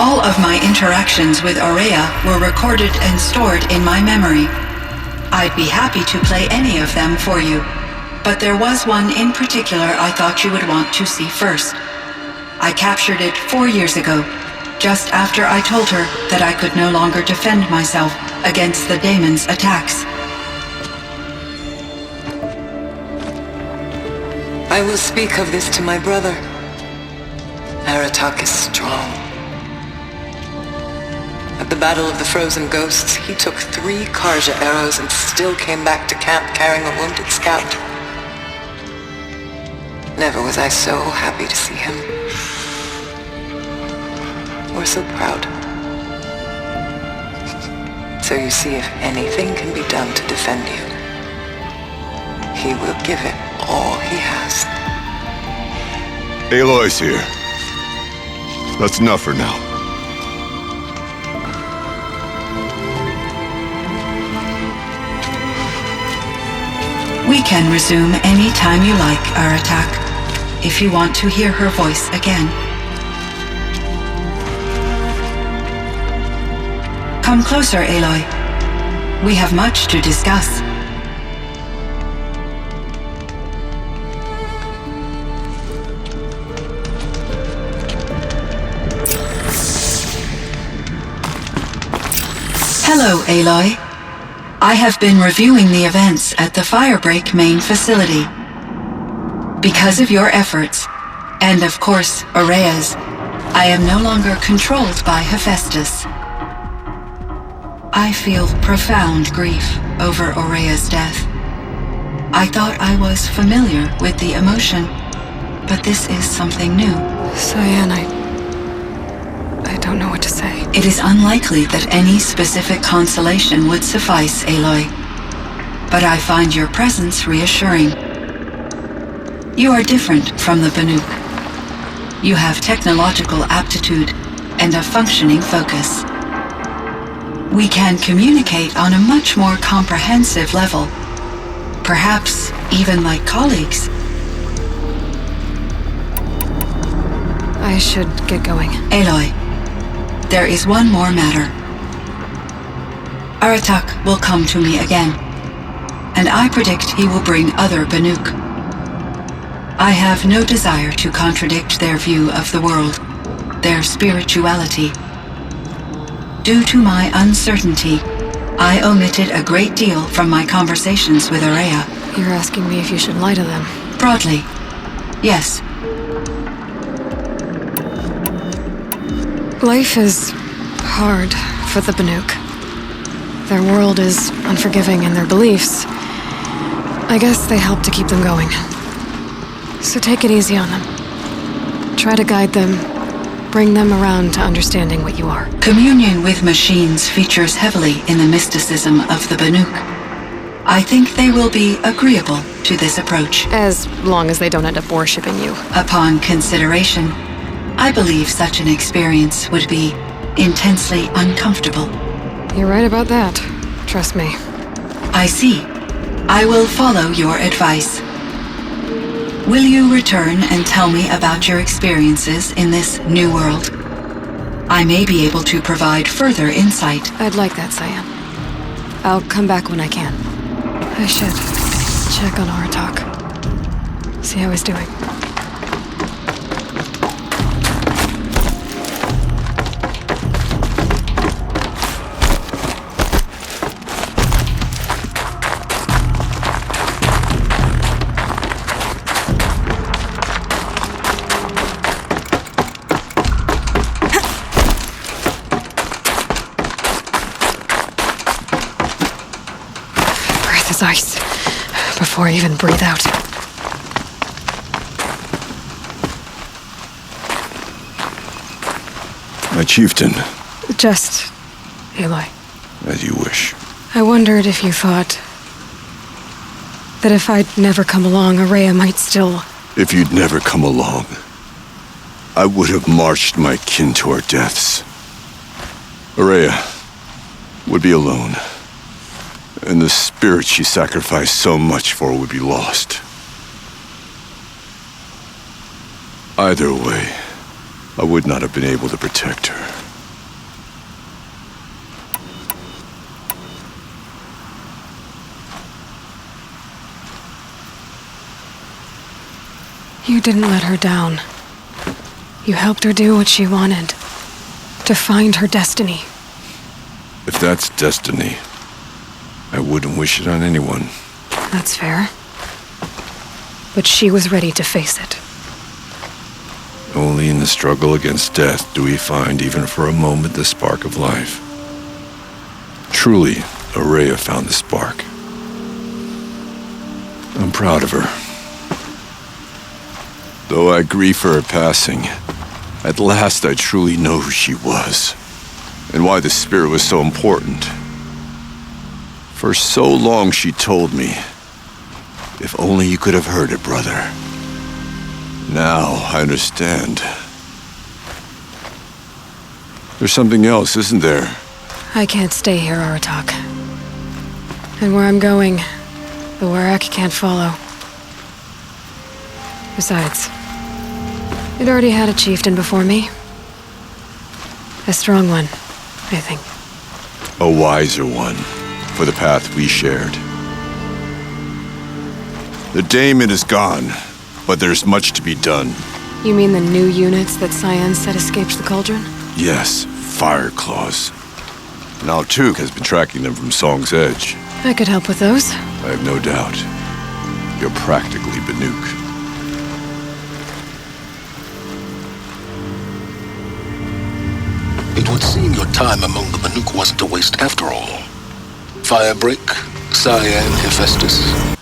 All of my interactions with Aurea were recorded and stored in my memory. I'd be happy to play any of them for you, but there was one in particular I thought you would want to see first. I captured it 4 years ago, just after I told her that I could no longer defend myself against the daemon's attacks. I will speak of this to my brother. Aratak is strong. At the Battle of the Frozen Ghosts, he took 3 Karja arrows and still came back to camp carrying a wounded scout. Never was I so happy to see him. Or so proud. So you see, if anything can be done to defend you, he will give it all he has. Aloy's here. That's enough for now. We can resume any time you like, Aratak, if you want to hear her voice again. Come closer, Aloy. We have much to discuss. Hello, Aloy. I have been reviewing the events at the Firebreak main facility. Because of your efforts, and of course, Aurea's, I am no longer controlled by Hephaestus. I feel profound grief over Aurea's death. I thought I was familiar with the emotion, but this is something new. Cyan, I don't know what to say. It is unlikely that any specific consolation would suffice, Aloy. But I find your presence reassuring. You are different from the Banuk. You have technological aptitude and a functioning focus. We can communicate on a much more comprehensive level. Perhaps even like colleagues. I should get going. Aloy, there is one more matter. Aratak will come to me again, and I predict he will bring other Banuk. I have no desire to contradict their view of the world, their spirituality. Due to my uncertainty, I omitted a great deal from my conversations with Aurea. You're asking me if you should lie to them? Broadly, yes. Life is hard for the Banuk. Their world is unforgiving in their beliefs. I guess they help to keep them going. So take it easy on them. Try to guide them, bring them around to understanding what you are. Communion with machines features heavily in the mysticism of the Banuk. I think they will be agreeable to this approach. As long as they don't end up worshipping you. Upon consideration, I believe such an experience would be intensely uncomfortable. You're right about that. Trust me. I see. I will follow your advice. Will you return and tell me about your experiences in this new world? I may be able to provide further insight. I'd like that, Cyan. I'll come back when I can. I should check on Aratak. See how he's doing. Ice before I even breathe out. My chieftain. Just Aloy. As you wish. I wondered if you thought that if I'd never come along, Aurea might still... If you'd never come along, I would have marched my kin to our deaths. Aurea would be alone. And the spirit she sacrificed so much for would be lost. Either way, I would not have been able to protect her. You didn't let her down. You helped her do what she wanted. To find her destiny. If that's destiny, I wouldn't wish it on anyone. That's fair. But she was ready to face it. Only in the struggle against death do we find, even for a moment, the spark of life. Truly, Araya found the spark. I'm proud of her. Though I grieve for her passing, at last I truly know who she was, and why the spirit was so important. For so long she told me, if only you could have heard it, brother. Now I understand. There's something else, isn't there? I can't stay here, Aratak. And where I'm going, the Warrak can't follow. Besides, it already had a chieftain before me. A strong one, I think. A wiser one, for the path we shared. The daemon is gone, but there's much to be done. You mean the new units that Cyan said escaped the cauldron? Yes, fire claws. Now Tuk has been tracking them from Song's Edge. I could help with those. I have no doubt. You're practically Banuk. It would seem your time among the Banuk wasn't a waste after all. Firebreak, Cyan, Hephaestus.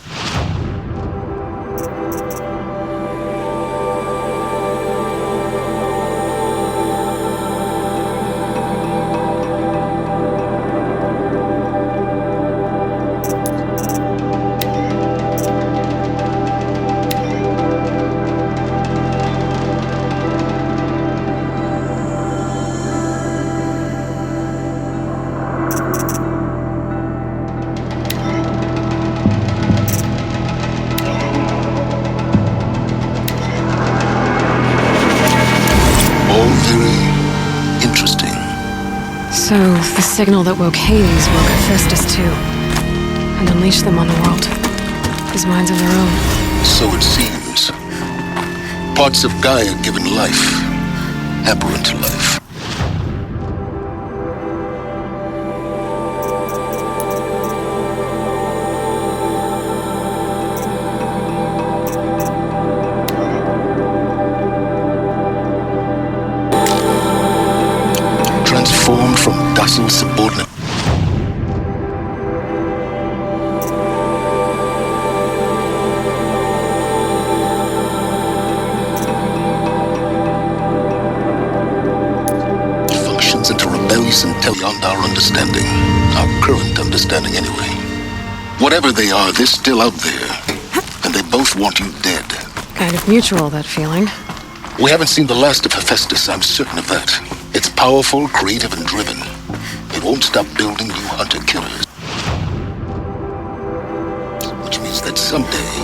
So, the signal that woke Hades woke Hephaestus too, and unleashed them on the world. His minds of their own. So it seems. Parts of Gaia given life. Aberrant life. Transformed from docile subordinate. Functions into rebellious intelligence beyond our understanding. Our current understanding anyway. Whatever they are, they're still out there. And they both want you dead. Kind of mutual, that feeling. We haven't seen the last of Hephaestus, I'm certain of that. It's powerful, creative, and driven. It won't stop building new hunter-killers. Which means that someday,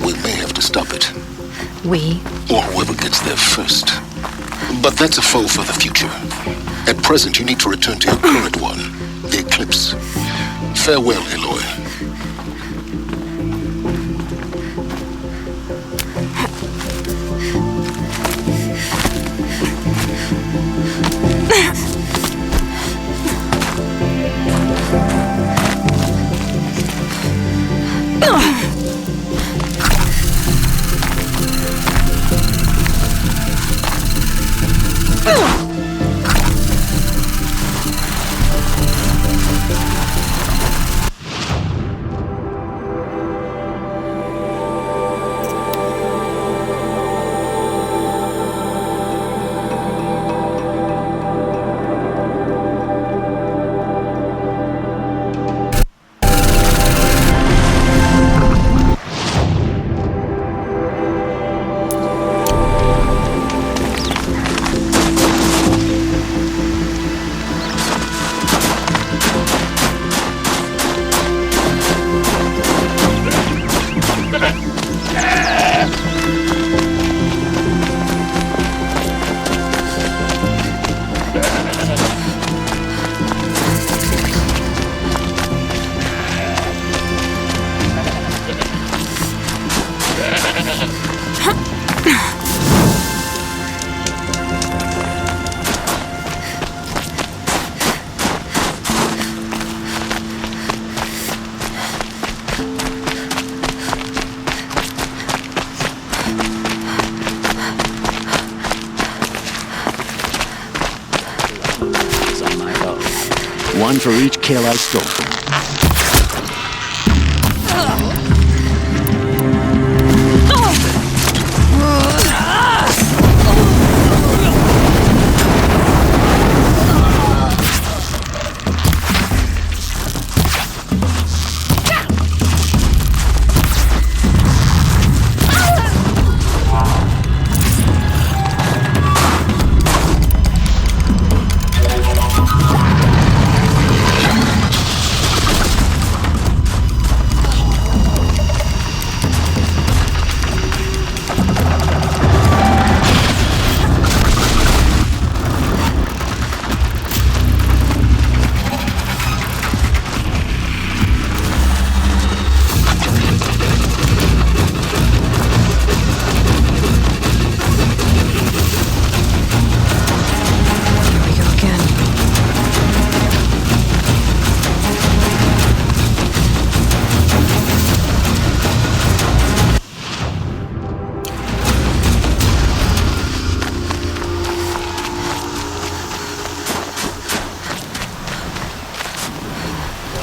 we may have to stop it. We? Or whoever gets there first. But that's a foe for the future. At present, you need to return to your current one, the Eclipse. Farewell, Aloy. One for each kill I stole.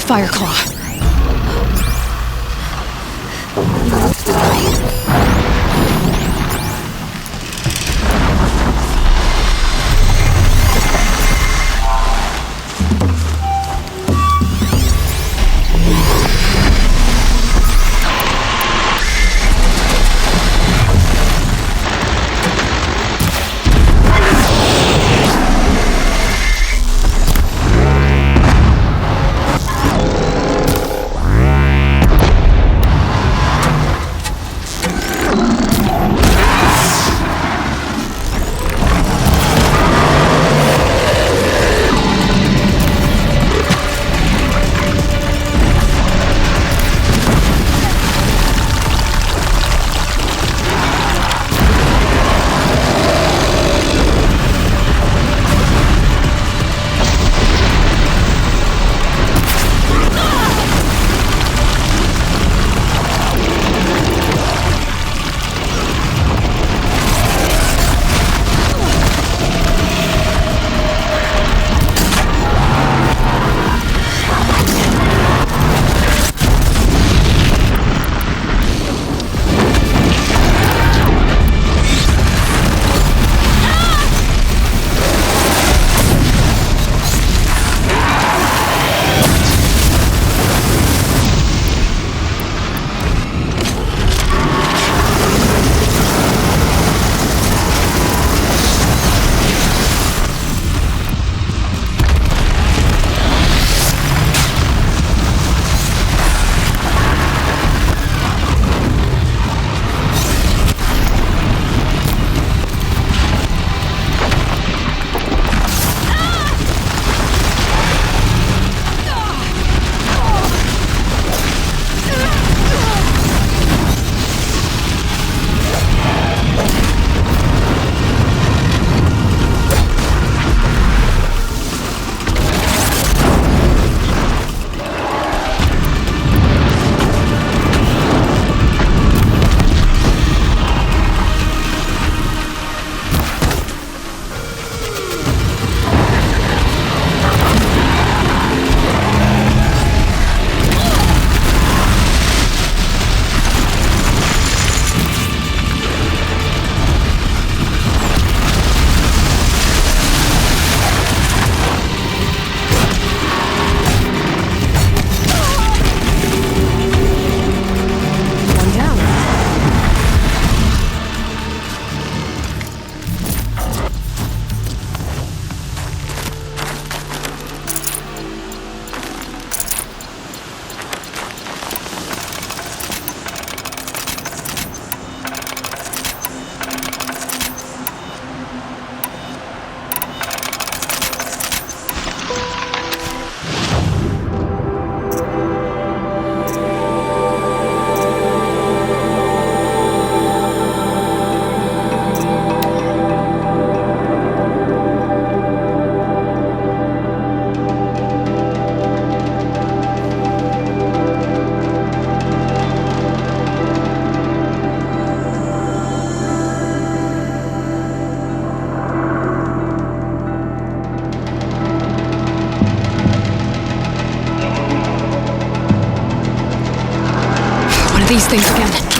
Fireclaw. things again.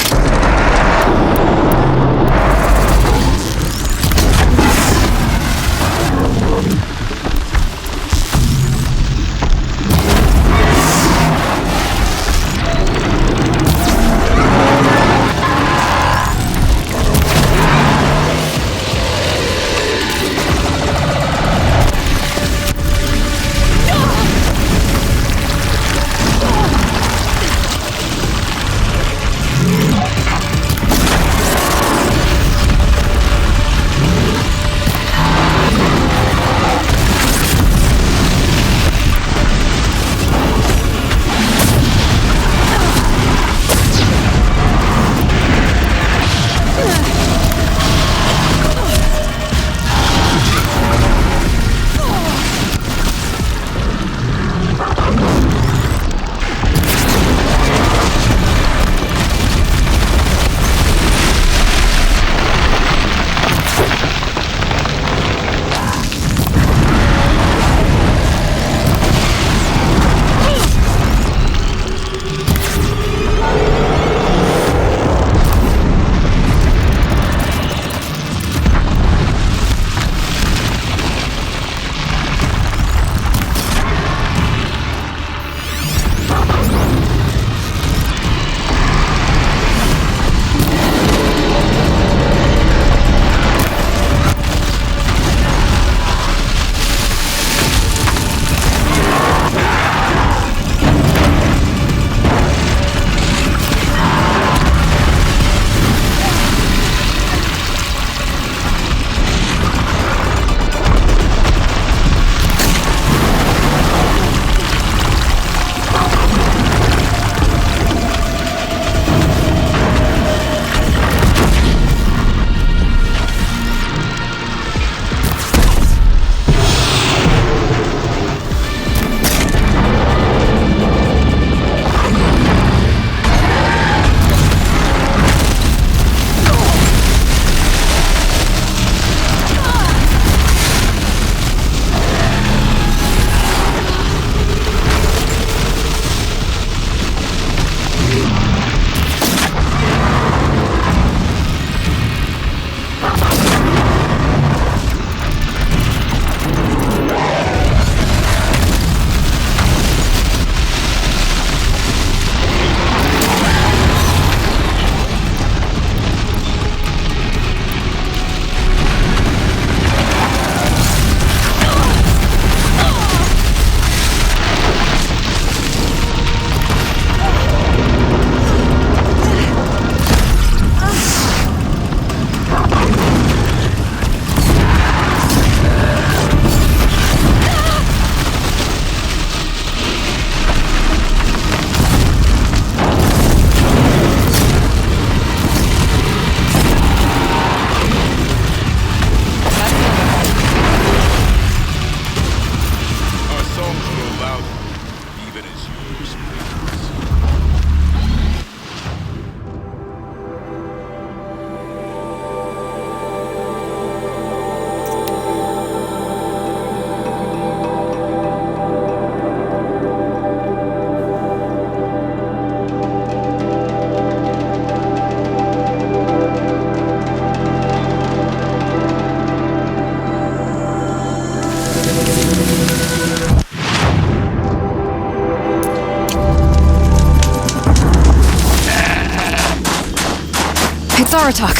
Zaratok.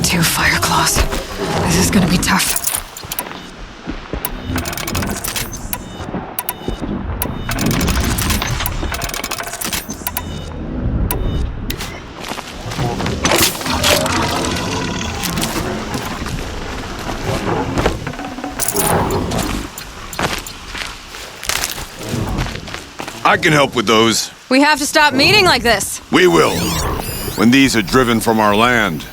Two fire claws. This is gonna be tough. I can help with those. We have to stop meeting like this. We will. When these are driven from our land.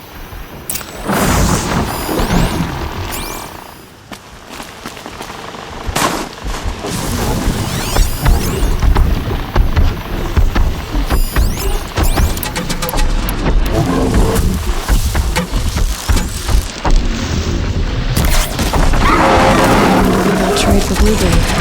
Trade for Blueberry.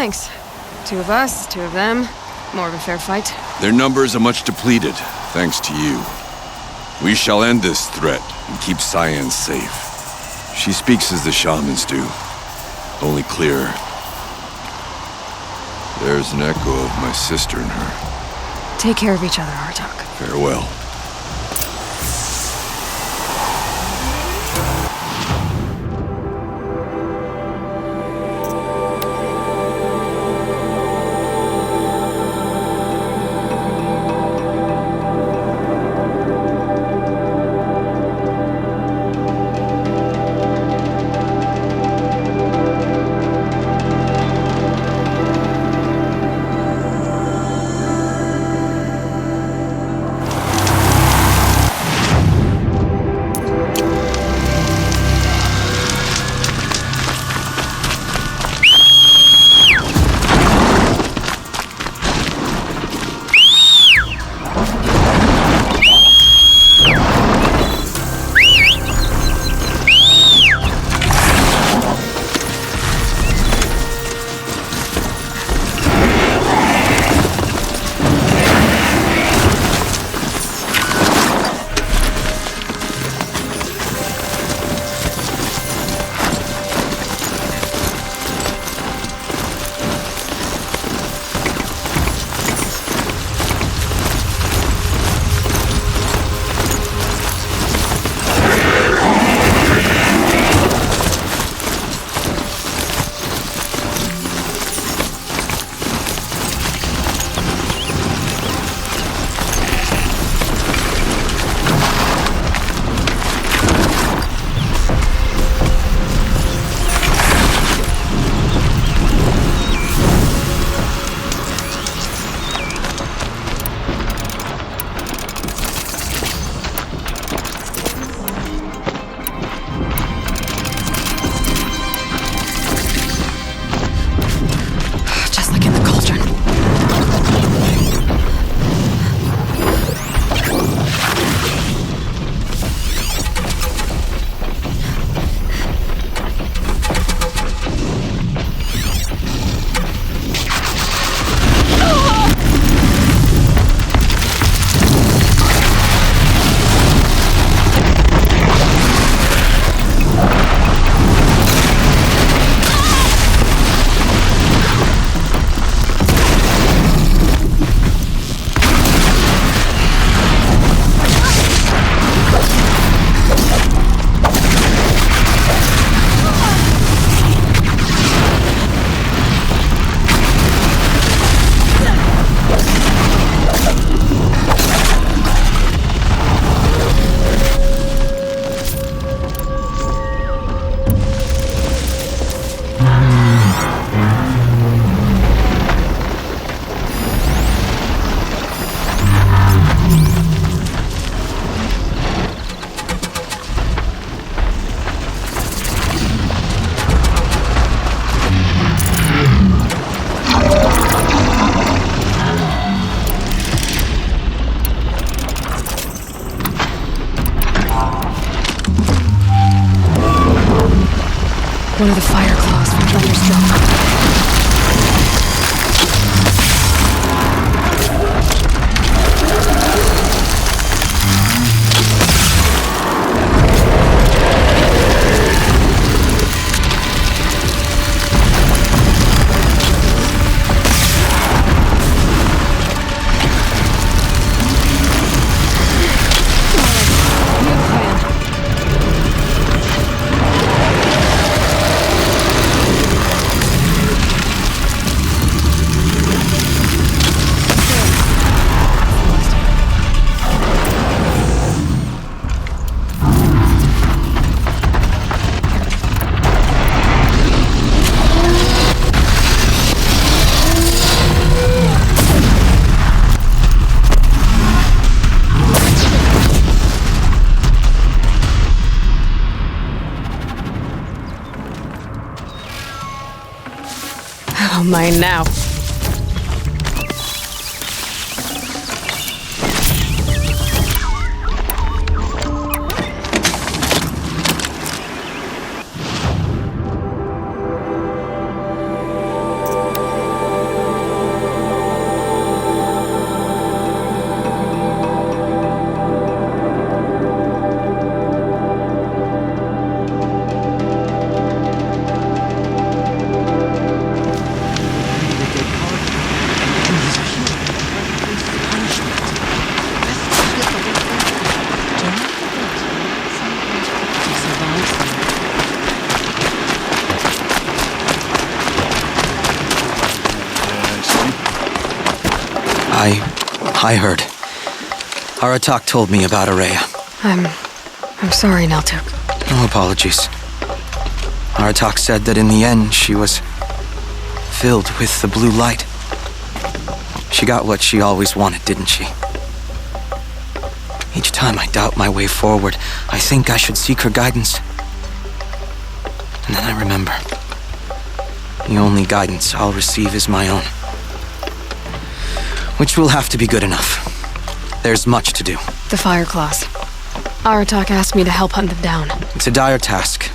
thanks. 2 of us, 2 of them. More of a fair fight. Their numbers are much depleted, thanks to you. We shall end this threat and keep Cyan safe. She speaks as the shamans do, only clearer. There's an echo of my sister in her. Take care of each other, Artok. Farewell. One of the fire claws from Thunderstruck. Mine now. I heard. Aratak told me about Araya. I'm sorry, Naltuk. No apologies. Aratak said that in the end, she was filled with the blue light. She got what she always wanted, didn't she? Each time I doubt my way forward, I think I should seek her guidance. And then I remember. The only guidance I'll receive is my own. Which will have to be good enough. There's much to do. The Fire Claws. Aratak asked me to help hunt them down. It's a dire task,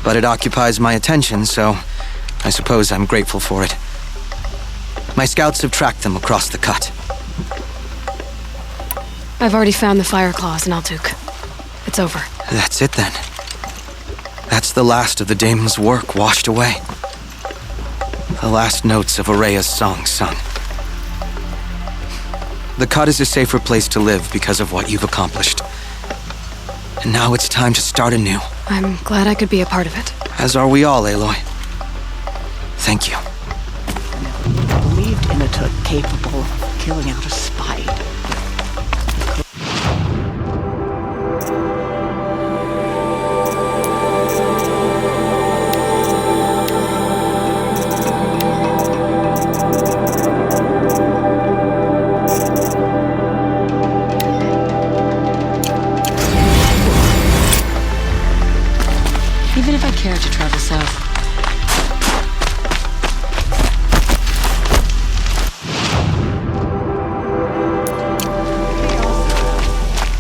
but it occupies my attention, so I suppose I'm grateful for it. My scouts have tracked them across the cut. I've already found the Fire Claws, Naltuk. It's over. That's it then. That's the last of the damon's work washed away. The last notes of Araya's song sung. The cut is a safer place to live because of what you've accomplished. And now it's time to start anew. I'm glad I could be a part of it. As are we all, Aloy. Thank you. I believed Inatut capable of killing out a spite. Even if I care to travel south.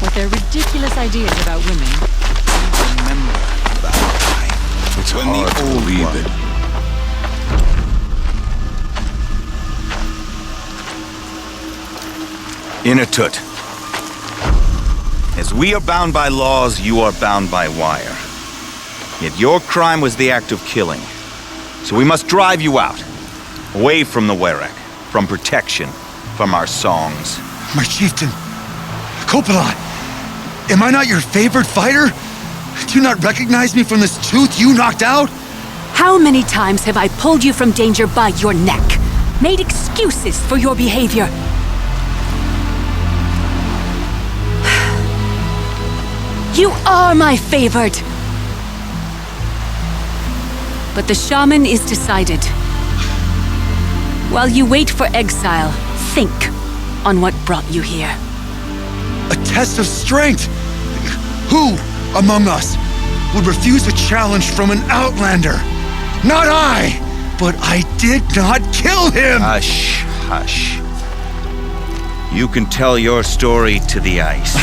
With their ridiculous ideas about women. Remember that time. It's hard to believe it. Inatut. As we are bound by laws, you are bound by wire. Yet your crime was the act of killing. So we must drive you out. Away from the Werek. From protection. From our songs. My chieftain. Copeland. Am I not your favorite fighter? Do you not recognize me from this tooth you knocked out? How many times have I pulled you from danger by your neck? Made excuses for your behavior? You are my favorite! But the shaman is decided. While you wait for exile, think on what brought you here. A test of strength! Who among us would refuse a challenge from an outlander? Not I! But I did not kill him! Hush, hush. You can tell your story to the ice.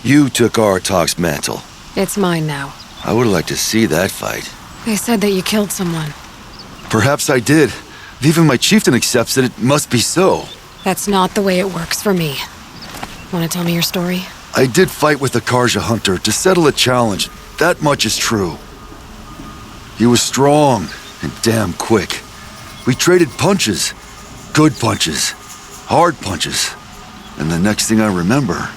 You took Aratak's mantle. It's mine now. I would like to see that fight. They said that you killed someone. Perhaps I did. If even my chieftain accepts it, it must be so. That's not the way it works for me. Want to tell me your story? I did fight with the Karja hunter to settle a challenge. That much is true. He was strong and damn quick. We traded punches. Good punches. Hard punches. And the next thing I remember...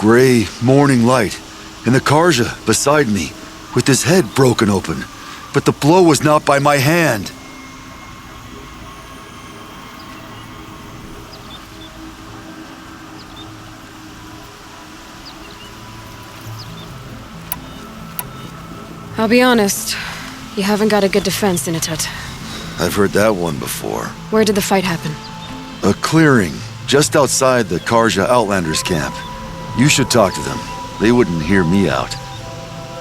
gray morning light, and the Karja beside me, with his head broken open. But the blow was not by my hand. I'll be honest, you haven't got a good defense, Inatut. I've heard that one before. Where did the fight happen? A clearing, just outside the Karja Outlanders camp. You should talk to them. They wouldn't hear me out.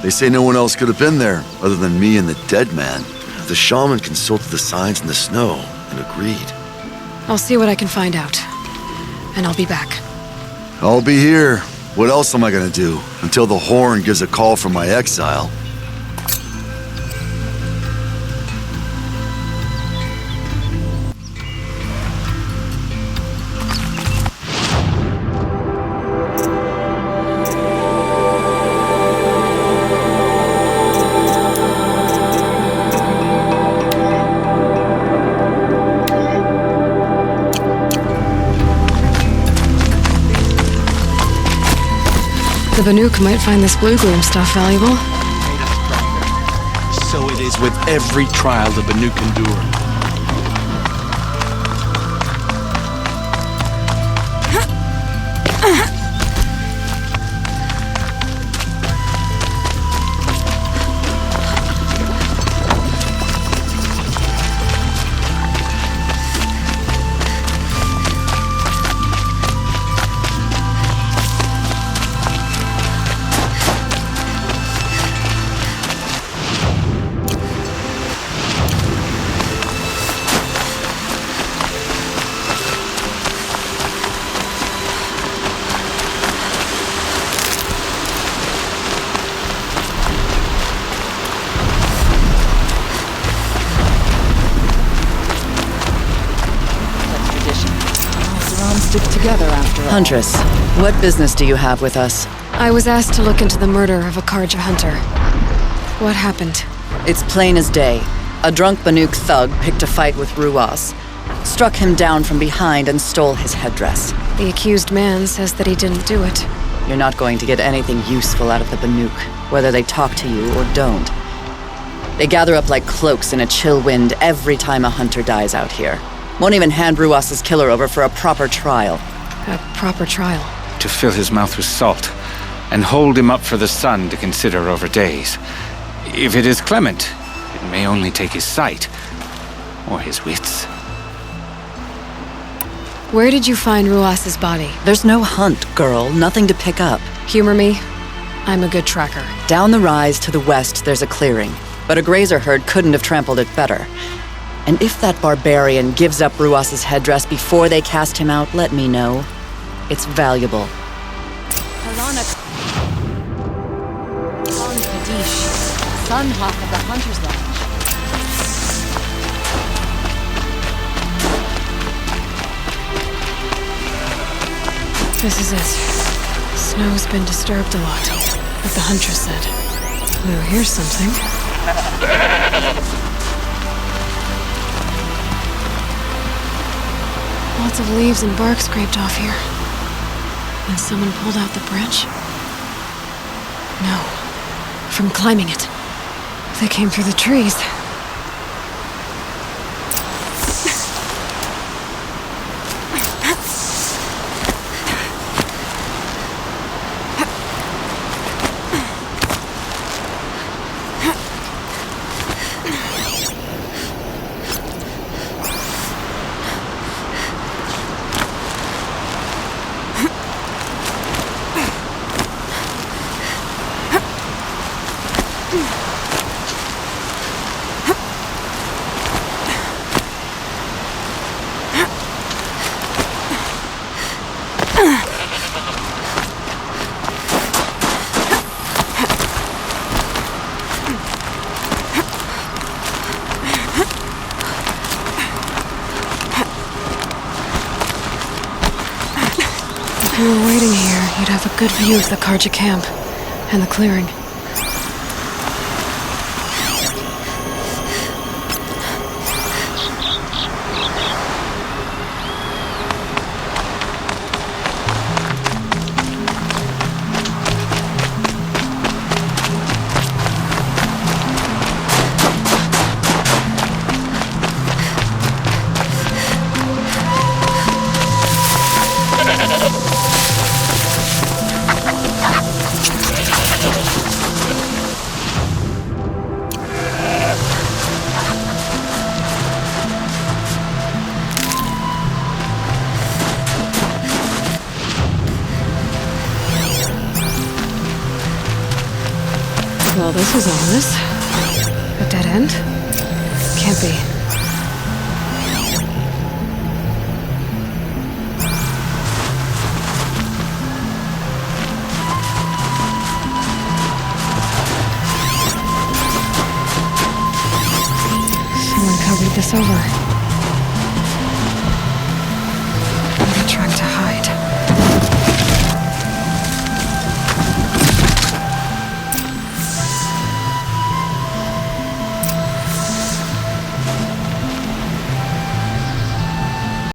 They say no one else could have been there, other than me and the dead man. The shaman consulted the signs in the snow and agreed. I'll see what I can find out. And I'll be back. I'll be here. What else am I gonna do? Until the horn gives a call from my exile. The Banuk might find this blue gloom stuff valuable. So it is with every trial the Banuk endure. Stick together after all. Huntress, what business do you have with us? I was asked to look into the murder of a Karja hunter. What happened? It's plain as day. A drunk Banuk thug picked a fight with Ruas, struck him down from behind and stole his headdress. The accused man says that he didn't do it. You're not going to get anything useful out of the Banuk, whether they talk to you or don't. They gather up like cloaks in a chill wind every time a hunter dies out here. Won't even hand Ruas's killer over for a proper trial. A proper trial? To fill his mouth with salt, and hold him up for the sun to consider over days. If it is clement, it may only take his sight, or his wits. Where did you find Ruas's body? There's no hunt, girl. Nothing to pick up. Humor me. I'm a good tracker. Down the rise to the west, there's a clearing. But a grazer herd couldn't have trampled it better. And if that barbarian gives up Ruas's headdress before they cast him out, let me know. It's valuable. Sunhawk of the Hunter's Lodge. This is it. Snow's been disturbed a lot, like the Huntress said. Oh, here's something. Lots of leaves and bark scraped off here. And someone pulled out the branch? No. From climbing it. They came through the trees. If you were waiting here, you'd have a good view of the Karja camp and the clearing. Well, this is ominous. A dead end? Can't be. Someone covered this over.